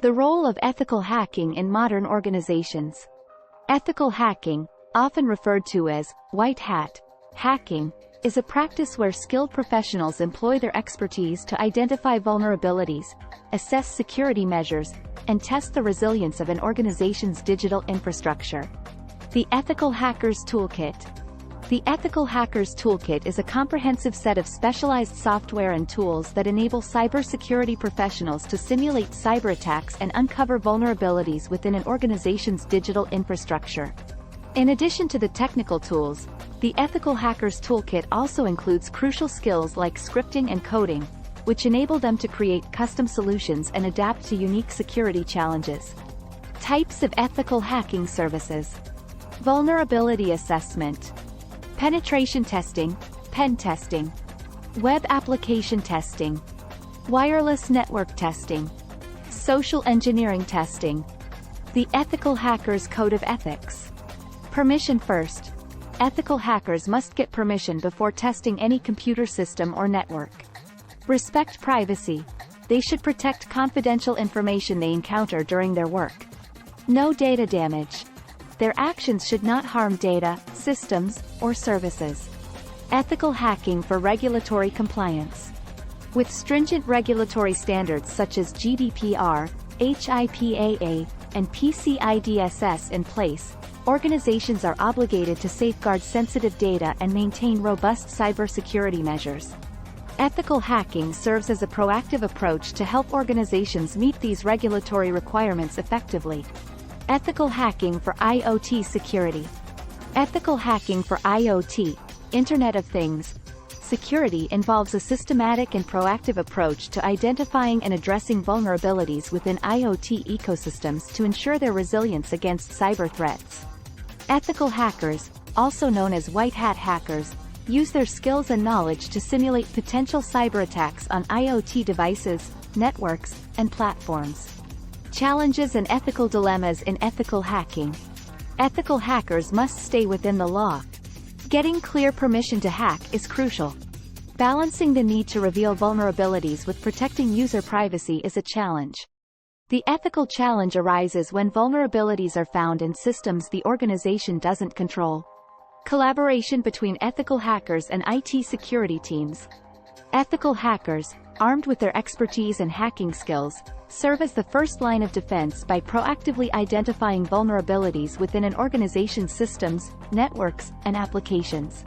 The role of ethical hacking in modern organizations. Ethical hacking, often referred to as white hat hacking, is a practice where skilled professionals employ their expertise to identify vulnerabilities, assess security measures, and test the resilience of an organization's digital infrastructure. The Ethical Hackers Toolkit. The Ethical Hackers Toolkit is a comprehensive set of specialized software and tools that enable cybersecurity professionals to simulate cyber attacks and uncover vulnerabilities within an organization's digital infrastructure. In addition to the technical tools, the Ethical Hackers Toolkit also includes crucial skills like scripting and coding, which enable them to create custom solutions and adapt to unique security challenges. Types of ethical hacking services. Vulnerability assessment. Penetration testing, pen testing. Web application testing. Wireless network testing. Social engineering testing. The Ethical Hackers Code of Ethics. Permission first. Ethical hackers must get permission before testing any computer system or network. Respect privacy. They should protect confidential information they encounter during their work. No data damage. Their actions should not harm data, systems, or services. Ethical hacking for regulatory compliance. With stringent regulatory standards such as GDPR, HIPAA, and PCI DSS in place, organizations are obligated to safeguard sensitive data and maintain robust cybersecurity measures. Ethical hacking serves as a proactive approach to help organizations meet these regulatory requirements effectively. Ethical hacking for IoT security. Ethical hacking for IoT, Internet of Things, security involves a systematic and proactive approach to identifying and addressing vulnerabilities within IoT ecosystems to ensure their resilience against cyber threats. Ethical hackers, also known as white hat hackers, use their skills and knowledge to simulate potential cyber attacks on IoT devices, networks, and platforms. Challenges and ethical dilemmas in ethical hacking. Ethical hackers must stay within the law. Getting clear permission to hack is crucial. Balancing the need to reveal vulnerabilities with protecting user privacy is a challenge. The ethical challenge arises when vulnerabilities are found in systems the organization doesn't control. Collaboration between ethical hackers and IT security teams. Ethical hackers, armed with their expertise and hacking skills, serve as the first line of defense by proactively identifying vulnerabilities within an organization's systems, networks, and applications.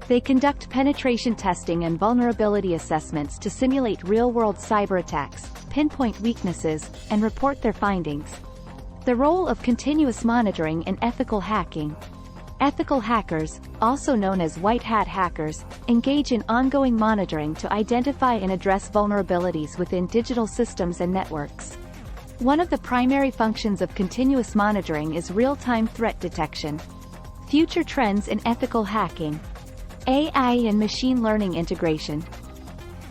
They conduct penetration testing and vulnerability assessments to simulate real-world cyber attacks, pinpoint weaknesses, and report their findings. The role of continuous monitoring in ethical hacking. Ethical hackers, also known as white hat hackers, engage in ongoing monitoring to identify and address vulnerabilities within digital systems and networks. One of the primary functions of continuous monitoring is real-time threat detection. Future trends in ethical hacking. AI and machine learning integration.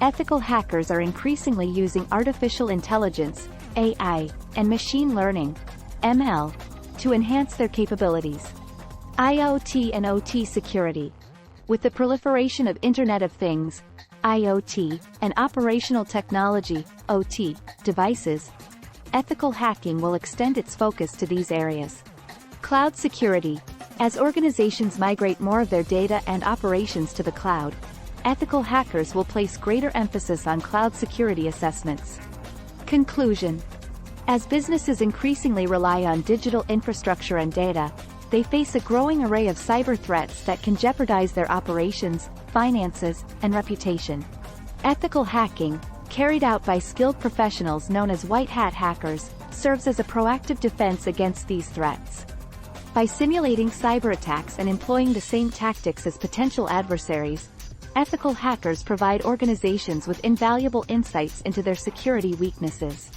Ethical hackers are increasingly using artificial intelligence, AI, and machine learning, ML, to enhance their capabilities. IoT and OT security. With the proliferation of Internet of Things, IoT, and operational technology, OT, devices, ethical hacking will extend its focus to these areas. Cloud security. As organizations migrate more of their data and operations to the cloud, ethical hackers will place greater emphasis on cloud security assessments. Conclusion. As businesses increasingly rely on digital infrastructure and data, they face a growing array of cyber threats that can jeopardize their operations, finances, and reputation. Ethical hacking, carried out by skilled professionals known as white hat hackers, serves as a proactive defense against these threats. By simulating cyber attacks and employing the same tactics as potential adversaries, ethical hackers provide organizations with invaluable insights into their security weaknesses.